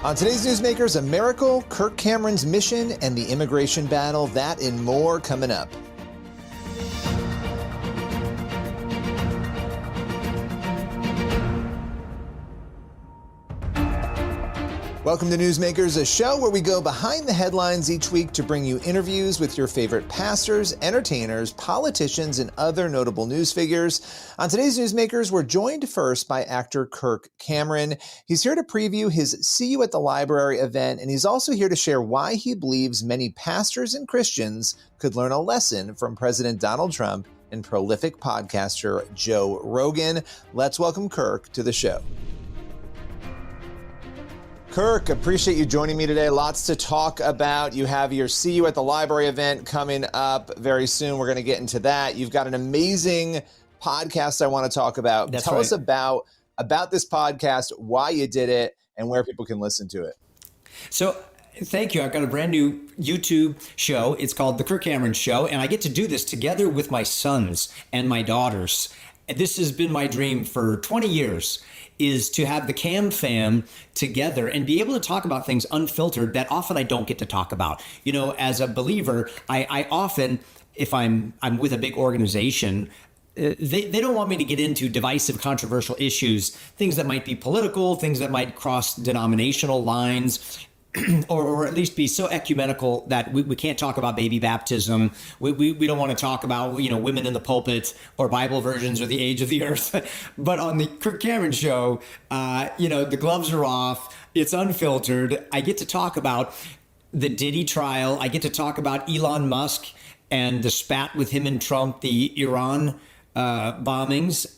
On today's Newsmakers, a miracle, Kirk Cameron's mission, and the immigration battle. That and more coming up. Welcome to Newsmakers, a show where we go behind the headlines each week to bring you interviews with your favorite pastors, entertainers, politicians, and other notable news figures. On today's Newsmakers, we're joined first by actor Kirk Cameron. He's here to preview his See You at the Library event, and he's also here to share why he believes many pastors and Christians could learn a lesson from President Donald Trump and prolific podcaster Joe Rogan. Let's welcome Kirk to the show. Kirk, appreciate you joining me today. Lots to talk about. You have your See You at the Library event coming up very soon. We're going to get into that. You've got an amazing podcast I want to talk about. That's Tell right. us about this podcast, why you did it, and where people can listen to it. So thank you. I've got a brand new YouTube show. It's called The Kirk Cameron Show, and I get to do this together with my sons and my daughters. And this has been my dream for 20 years, is to have the Cam fam together and be able to talk about things unfiltered that often I don't get to talk about. You know, as a believer, I often, if I'm with a big organization, they don't want me to get into divisive, controversial issues, things that might be political, things that might cross denominational lines, or at least be so ecumenical that we can't talk about baby baptism. We don't want to talk about, women in the pulpit or Bible versions or the age of the earth. But on the Kirk Cameron Show, the gloves are off. It's unfiltered. I get to talk about the Diddy trial. I get to talk about Elon Musk and the spat with him and Trump, the Iran bombings,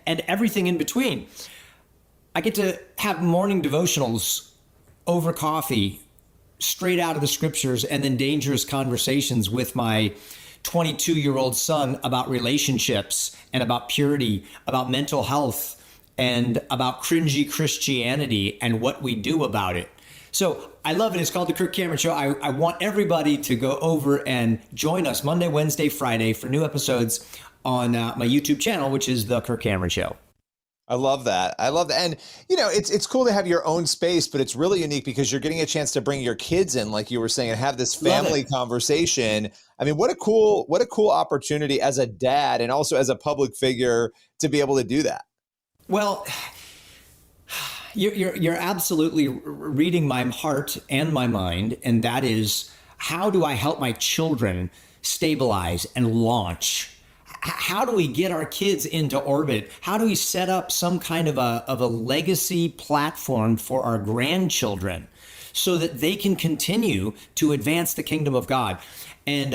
and everything in between. I get to have morning devotionals over coffee, straight out of the scriptures, and then dangerous conversations with my 22-year-old son about relationships and about purity, about mental health, and about cringy Christianity and what we do about it. So I love it. It's called The Kirk Cameron Show. I want everybody to go over and join us Monday, Wednesday, Friday for new episodes on my YouTube channel, which is The Kirk Cameron Show. I love that. And, it's cool to have your own space, but it's really unique because you're getting a chance to bring your kids in, like you were saying, and have this family conversation. I mean, what a cool opportunity as a dad and also as a public figure to be able to do that. Well, you're absolutely reading my heart and my mind, and that is, how do I help my children stabilize and launch? How do we get our kids into orbit? How do we set up some kind of a legacy platform for our grandchildren so that they can continue to advance the kingdom of God? And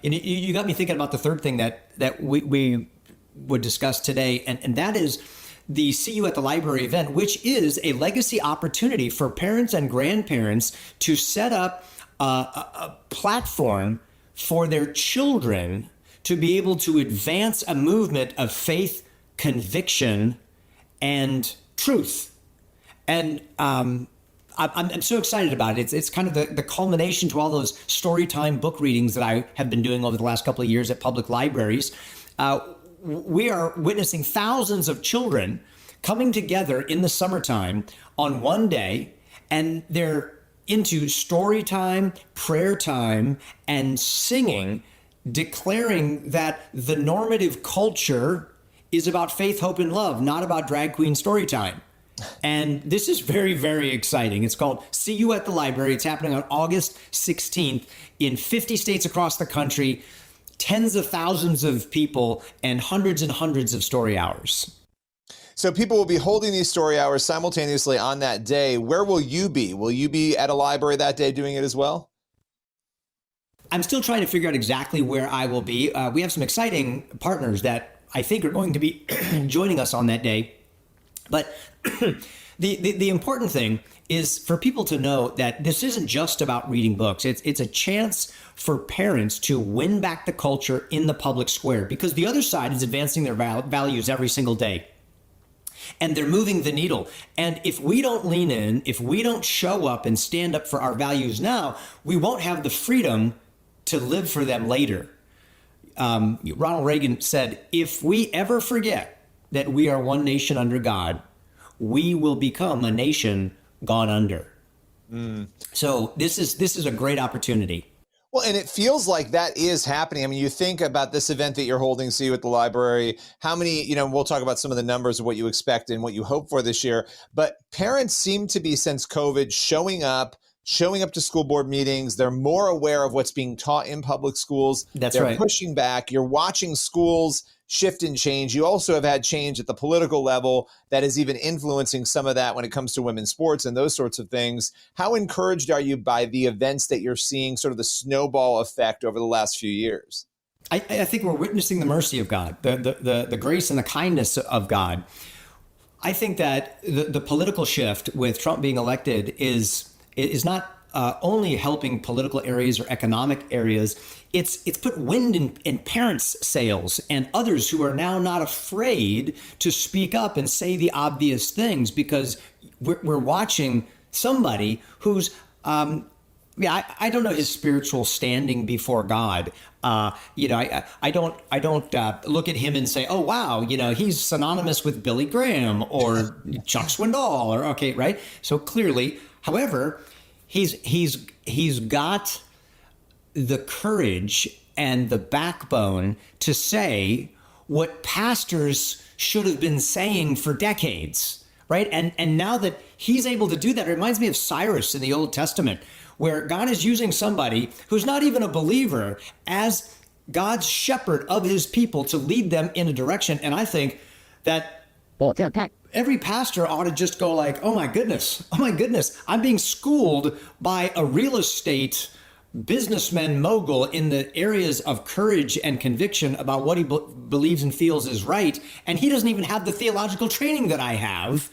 you got me thinking about the third thing that we would discuss today, and that is the See You at the Library event, which is a legacy opportunity for parents and grandparents to set up a platform for their children to be able to advance a movement of faith, conviction, and truth. And I'm so excited about it. It's kind of the culmination to all those story time book readings that I have been doing over the last couple of years at public libraries. We are witnessing thousands of children coming together in the summertime on one day, and they're into story time, prayer time, and singing, declaring that the normative culture is about faith, hope, and love, not about drag queen story time. And this is very, very exciting. It's called See You at the Library. It's happening on August 16th in 50 states across the country, tens of thousands of people, and hundreds of story hours. So people will be holding these story hours simultaneously on that day. Where will you be? Will you be at a library that day doing it as well? I'm still trying to figure out exactly where I will be. We have some exciting partners that I think are going to be joining us on that day. But the important thing is for people to know that this isn't just about reading books. It's a chance for parents to win back the culture in the public square, because the other side is advancing their values every single day. And they're moving the needle. And if we don't lean in, if we don't show up and stand up for our values now, we won't have the freedom to live for them later. Ronald Reagan said, if we ever forget that we are one nation under God, we will become a nation gone under. So this is a great opportunity. Well, and it feels like that is happening. I mean, you think about this event that you're holding, see at the library, how many, we'll talk about some of the numbers of what you expect and what you hope for this year, but parents seem to be, since COVID, showing up to school board meetings. They're more aware of what's being taught in public schools. That's They're right. pushing back. You're watching schools shift and change. You also have had change at the political level that is even influencing some of that when it comes to women's sports and those sorts of things. How encouraged are you by the events that you're seeing, sort of the snowball effect over the last few years? I think we're witnessing the mercy of God, the grace and the kindness of God. I think that the political shift with Trump being elected is not only helping political areas or economic areas. It's put wind in parents' sails and others who are now not afraid to speak up and say the obvious things, because we're watching somebody who's I don't know his spiritual standing before God. I don't look at him and say, oh wow, he's synonymous with Billy Graham or Chuck Swindoll or okay, right? So clearly, however, he's got the courage and the backbone to say what pastors should have been saying for decades, right? And now that he's able to do that, it reminds me of Cyrus in the Old Testament, where God is using somebody who's not even a believer as God's shepherd of his people to lead them in a direction. And I think that every pastor ought to just go like, oh my goodness, I'm being schooled by a real estate businessman mogul in the areas of courage and conviction about what he believes and feels is right. And he doesn't even have the theological training that I have,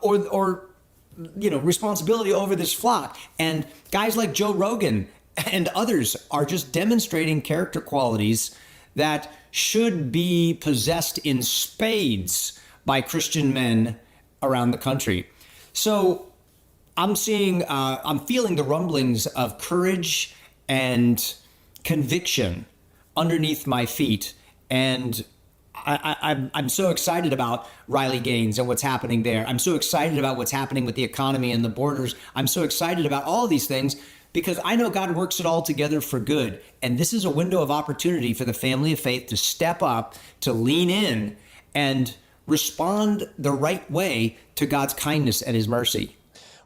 or responsibility over this flock. And guys like Joe Rogan and others are just demonstrating character qualities that should be possessed in spades by Christian men around the country. So I'm feeling the rumblings of courage and conviction underneath my feet. And I'm so excited about Riley Gaines and what's happening there. I'm so excited about what's happening with the economy and the borders. I'm so excited about all of these things because I know God works it all together for good. And this is a window of opportunity for the family of faith to step up, to lean in, and respond the right way to God's kindness and his mercy.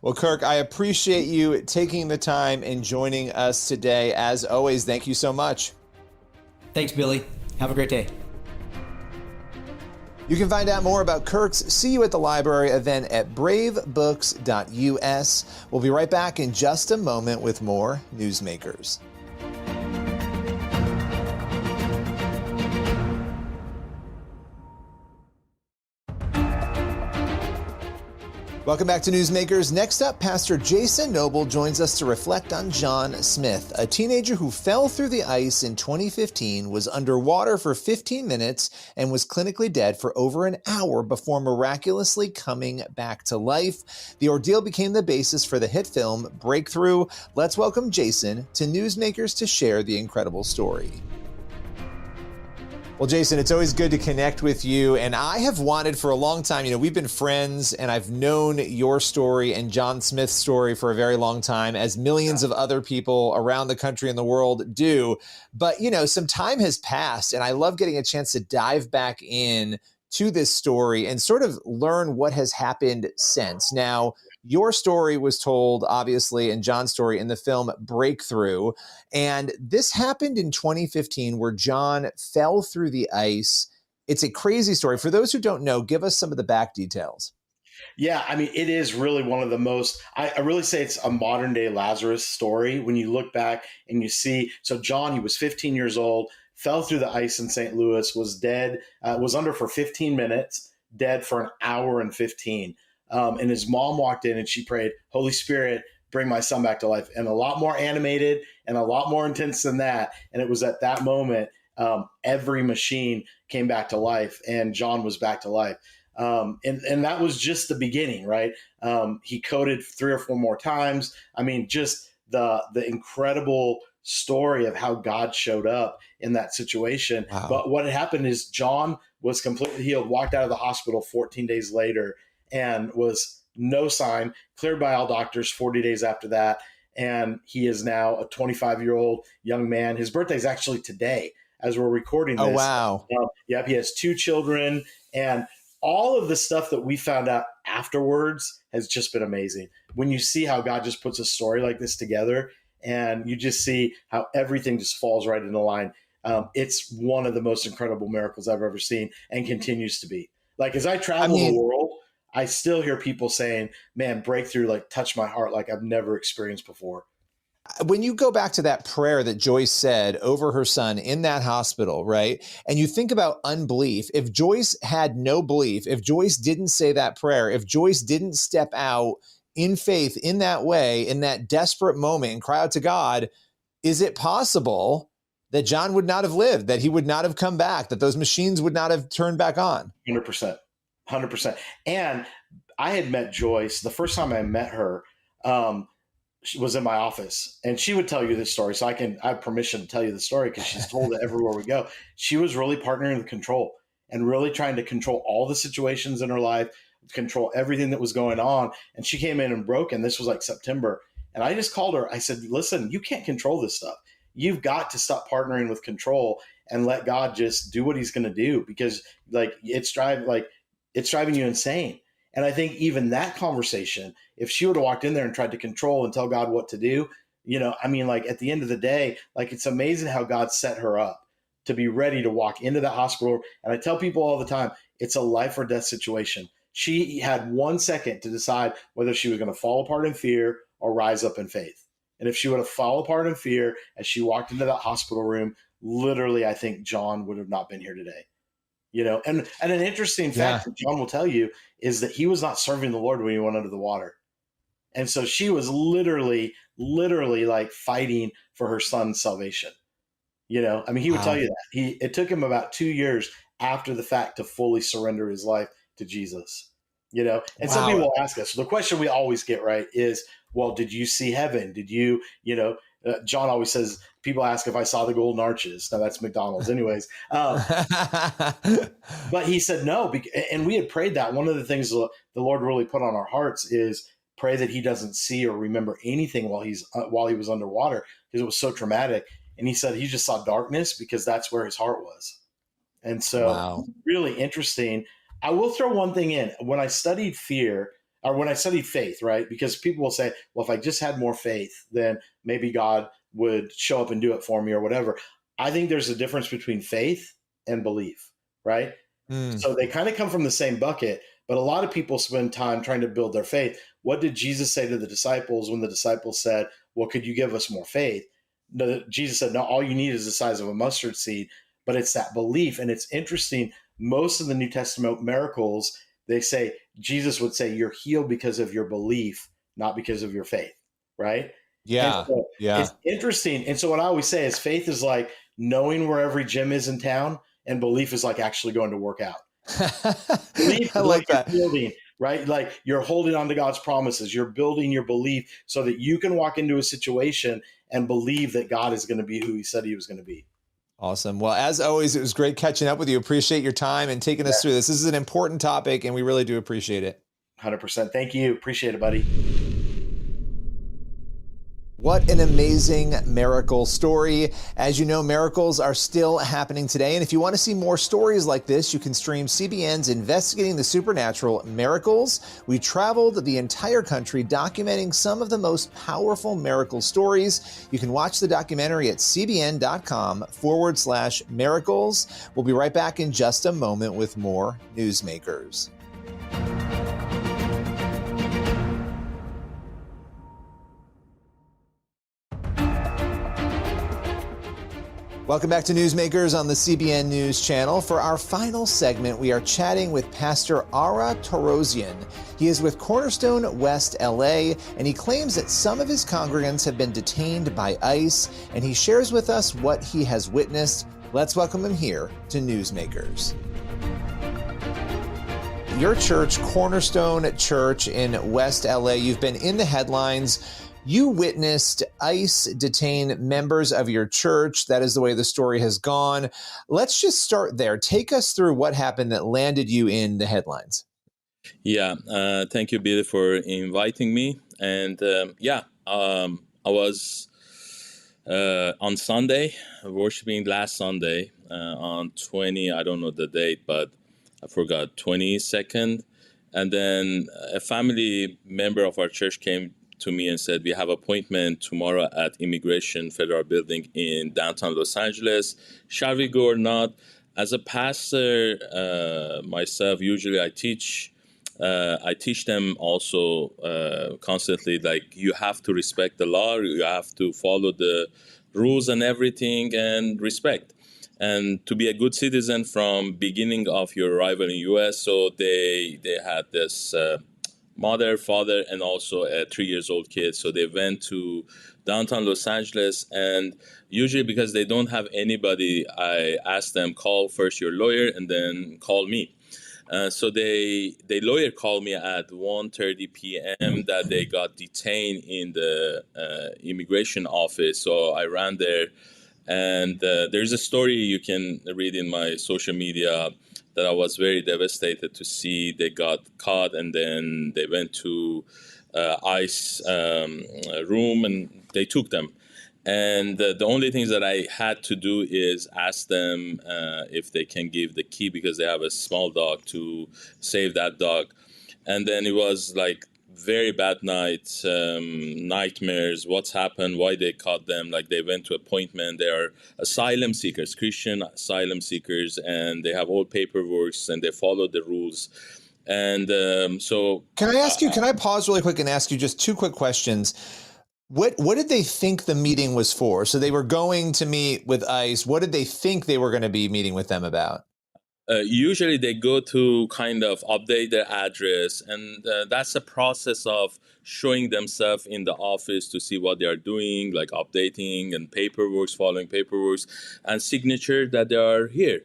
Well, Kirk, I appreciate you taking the time and joining us today. As always, thank you so much. Thanks, Billy. Have a great day. You can find out more about Kirk's See You at the Library event at bravebooks.us. We'll be right back in just a moment with more Newsmakers. Welcome back to Newsmakers. Next up, Pastor Jason Noble joins us to reflect on John Smith, a teenager who fell through the ice in 2015, was underwater for 15 minutes, and was clinically dead for over an hour before miraculously coming back to life. The ordeal became the basis for the hit film Breakthrough. Let's welcome Jason to Newsmakers to share the incredible story. Well, Jason, it's always good to connect with you. And I have wanted for a long time, we've been friends and I've known your story and John Smith's story for a very long time, as millions of other people around the country and the world do. But, some time has passed and I love getting a chance to dive back in to this story and sort of learn what has happened since. Now, your story was told, obviously, and John's story in the film Breakthrough. And this happened in 2015 where John fell through the ice. It's a crazy story. For those who don't know, give us some of the back details. Yeah, I mean, it is really one of the most, I really say it's a modern day Lazarus story when you look back and you see. So John, he was 15 years old, fell through the ice in St. Louis, was dead, was under for 15 minutes, dead for an hour and 15. And his mom walked in and she prayed, Holy Spirit, bring my son back to life. And a lot more animated and a lot more intense than that. And it was at that moment, every machine came back to life and John was back to life. And that was just the beginning, right? He coded 3 or 4 more times. I mean, just the incredible story of how God showed up in that situation. Wow. But what had happened is John was completely healed, walked out of the hospital 14 days later, and was no sign, cleared by all doctors 40 days after that. And he is now a 25-year-old young man. His birthday is actually today as we're recording this. Oh, wow. Yep, he has 2 children. And all of the stuff that we found out afterwards has just been amazing. When you see how God just puts a story like this together, and you just see how everything just falls right into line. It's one of the most incredible miracles I've ever seen and continues to be. Like, as I travel the world, I still hear people saying, man, breakthrough, like, touched my heart like I've never experienced before. When you go back to that prayer that Joyce said over her son in that hospital, right? And you think about unbelief, if Joyce had no belief, if Joyce didn't say that prayer, if Joyce didn't step out in faith in that way, in that desperate moment and cry out to God, is it possible that John would not have lived, that he would not have come back, that those machines would not have turned back on? 100%. 100%. And I had met Joyce, the first time I met her, she was in my office, and she would tell you this story. So I have permission to tell you the story because she's told it everywhere we go. She was really partnering with control and really trying to control all the situations in her life, control everything that was going on. And she came in and broke, and this was like September. And I just called her. I said, listen, you can't control this stuff. You've got to stop partnering with control and let God just do what he's going to do, because like it's driving you insane. And I think even that conversation, if she would have walked in there and tried to control and tell God what to do, like at the end of the day, like it's amazing how God set her up to be ready to walk into that hospital. And I tell people all the time, it's a life or death situation. She had 1 second to decide whether she was going to fall apart in fear or rise up in faith. And if she would have fallen apart in fear as she walked into that hospital room, literally, I think John would have not been here today. And an interesting fact that John will tell you is that he was not serving the Lord when he went under the water. And so she was literally like fighting for her son's salvation. He would tell you that. It took him about 2 years after the fact to fully surrender his life to Jesus. And some people ask us, the question we always get right is, well, did you see heaven? Did you, John always says, people ask if I saw the golden arches. Now that's McDonald's anyways. But he said no. And we had prayed that. One of the things the Lord really put on our hearts is pray that he doesn't see or remember anything while he was underwater, because it was so traumatic. And he said he just saw darkness because that's where his heart was. And so really interesting. I will throw one thing in. When I studied faith, right? Because people will say, well, if I just had more faith, then maybe God would show up and do it for me or whatever. I think there's a difference between faith and belief, right? So they kind of come from the same bucket, but a lot of people spend time trying to build their faith. What did Jesus say to the disciples when the disciples said, well, could you give us more faith? Jesus said, no, all you need is the size of a mustard seed, but it's that belief. And it's interesting. Most of the New Testament miracles, they say, Jesus would say, you're healed because of your belief, not because of your faith, right? Yeah. So it's interesting. And so what I always say is faith is like knowing where every gym is in town, and belief is like actually going to work out. Belief I like that. Building, right? Like you're holding on to God's promises. You're building your belief so that you can walk into a situation and believe that God is going to be who he said he was going to be. Awesome. Well, as always, it was great catching up with you. Appreciate your time and taking us through this. This is an important topic, and we really do appreciate it. 100%. Thank you. Appreciate it, buddy. What an amazing miracle story. As you know, miracles are still happening today. And if you want to see more stories like this, you can stream CBN's Investigating the Supernatural Miracles. We traveled the entire country documenting some of the most powerful miracle stories. You can watch the documentary at cbn.com/miracles. We'll be right back in just a moment with more Newsmakers. Welcome back to Newsmakers on the CBN News Channel. For our final segment, we are chatting with Pastor Ara Torosian. He is with Cornerstone West LA, and he claims that some of his congregants have been detained by ICE, and he shares with us what he has witnessed. Let's welcome him here to Newsmakers. Your church, Cornerstone Church in West LA, you've been in the headlines. You witnessed ICE detain members of your church. That is the way the story has gone. Let's just start there. Take us through what happened that landed you in the headlines. Yeah, thank you, Billy, for inviting me. And I was on Sunday, worshiping last Sunday on 20, I don't know the date, but I forgot, 22nd. And then a family member of our church came to me and said, we have appointment tomorrow at Immigration Federal Building in downtown Los Angeles. Shall we go or not? As a pastor, myself, usually I teach them also constantly, like, you have to respect the law, you have to follow the rules and everything, and respect, and to be a good citizen from beginning of your arrival in US. So they had this mother, father, and also a 3 years old kid. So they went to downtown Los Angeles, and usually because they don't have anybody, I asked them, call first your lawyer and then call me. So the lawyer called me at 1:30 p.m. that they got detained in the immigration office. So I ran there, and there's a story you can read in my social media that I was very devastated to see. They got caught, and then they went to ICE room, and they took them. And the only things that I had to do is ask them if they can give the key, because they have a small dog, to save that dog. And then it was like very bad night, nightmares, what's happened, why they caught them. Like, they went to appointment. They are asylum seekers, Christian asylum seekers, and they have all paperwork, and they follow the rules. And Can I ask you, can I pause really quick and ask you just two quick questions? What did they think the meeting was for? So they were going to meet with ICE. What did they think they were going to be meeting with them about? Usually they go to kind of update their address, and that's a process of showing themselves in the office to see what they are doing, like updating and paperwork, following paperwork, and signature that they are here.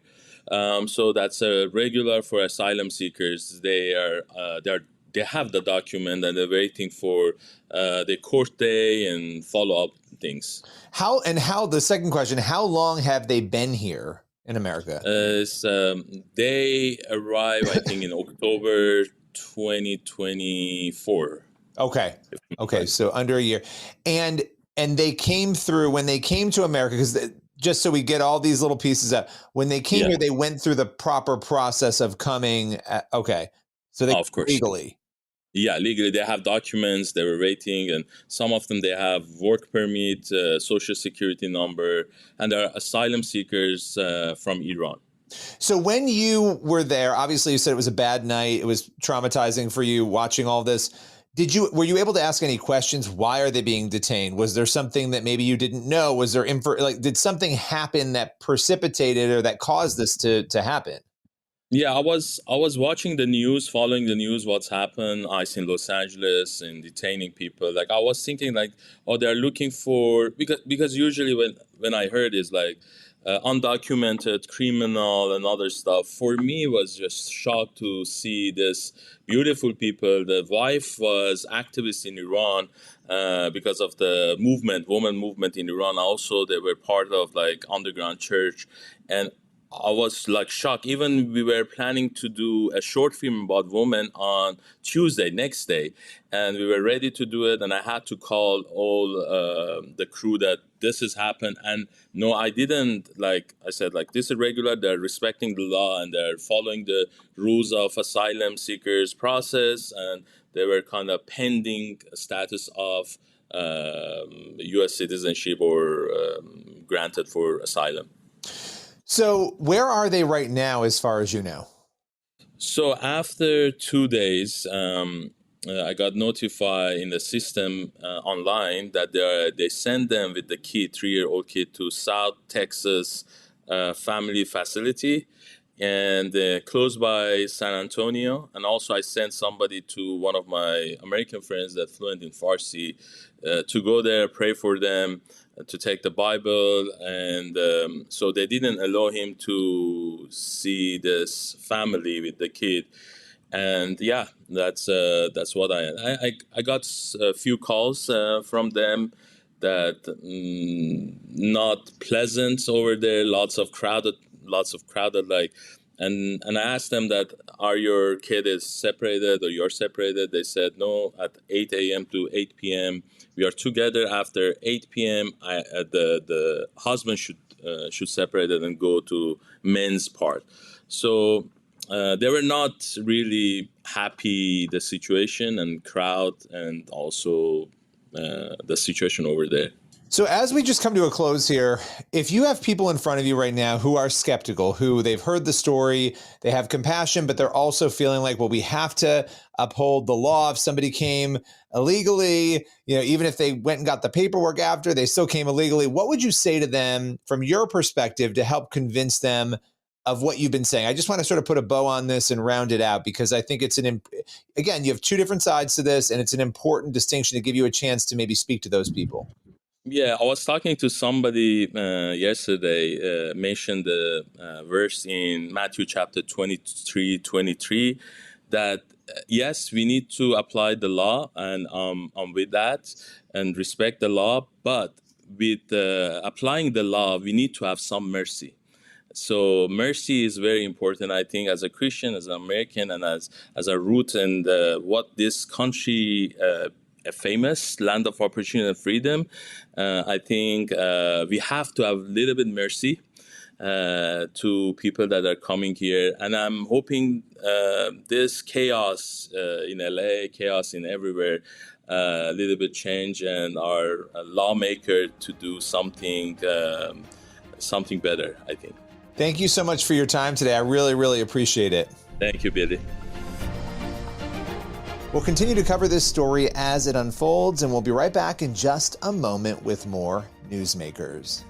So that's a regular for asylum seekers. They have the document, and they're waiting for the court day and follow up things. The second question, how long have they been here in America? They arrive, I think, in October 2024. Okay. So under a year. And they came through, when they came to America, because just so we get all these little pieces up, when they came here, they went through the proper process of coming. So they, of course, legally. Yeah, legally, they have documents, they were waiting, and some of them, they have work permit, social security number, and they're asylum seekers from Iran. So when you were there, obviously you said it was a bad night. It was traumatizing for you watching all this. Were you able to ask any questions? Why are they being detained? Was there something that maybe you didn't know? Was there did something happen that precipitated or that caused this to happen? Yeah, I was watching the news, following the news, what's happened, ICE in Los Angeles and detaining people. Like, I was thinking, like, oh, they're looking for, because usually when I heard is like undocumented criminal and other stuff, for me it was just shocked to see this beautiful people. The wife was activist in Iran because of the woman movement in Iran. Also, they were part of like underground church, and I was like shocked. Even we were planning to do a short film about women on Tuesday, next day, and we were ready to do it. And I had to call all the crew that this has happened. And no, I didn't. Like I said, like, this is regular. They're respecting the law and they're following the rules of asylum seekers process. And they were kind of pending status of U.S. citizenship or granted for asylum. So where are they right now, as far as you know? So after 2 days, I got notified in the system online that they send them with the kid, 3-year-old kid, to South Texas family facility, and close by San Antonio. And also I sent somebody to one of my American friends that fluent in Farsi to go there, pray for them, to take the Bible. And so they didn't allow him to see this family with the kid. And yeah, that's what I got a few calls from them that not pleasant over there, lots of crowded like And I asked them that, are your kid is separated or you're separated? They said, no, at 8 a.m. to 8 p.m. we are together. After 8 p.m. The husband should separate it and go to men's part. So they were not really happy, the situation and crowd, and also the situation over there. So as we just come to a close here, if you have people in front of you right now who are skeptical, who they've heard the story, they have compassion, but they're also feeling like, well, we have to uphold the law. If somebody came illegally, even if they went and got the paperwork after, they still came illegally. What would you say to them from your perspective to help convince them of what you've been saying? I just want to sort of put a bow on this and round it out, because I think it's again, you have two different sides to this, and it's an important distinction to give you a chance to maybe speak to those people. Yeah, I was talking to somebody yesterday, mentioned the verse in Matthew chapter 23, that yes, we need to apply the law, and with that, and respect the law, but with applying the law, we need to have some mercy. So mercy is very important, I think, as a Christian, as an American, and as a root and what this country a famous land of opportunity and freedom. I think we have to have a little bit mercy to people that are coming here. And I'm hoping this chaos in LA, chaos in everywhere, a little bit change, and our lawmaker to do something better, I think. Thank you so much for your time today. I really, really appreciate it. Thank you, Billy. We'll continue to cover this story as it unfolds, and we'll be right back in just a moment with more Newsmakers.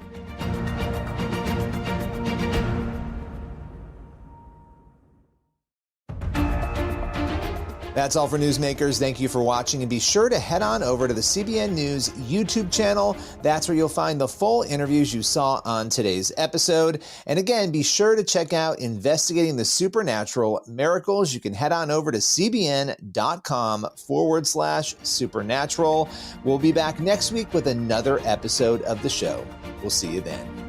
That's all for Newsmakers. Thank you for watching, and be sure to head on over to the CBN News YouTube channel. That's where you'll find the full interviews you saw on today's episode. And again, be sure to check out Investigating the Supernatural Miracles. You can head on over to cbn.com/supernatural. We'll be back next week with another episode of the show. We'll see you then.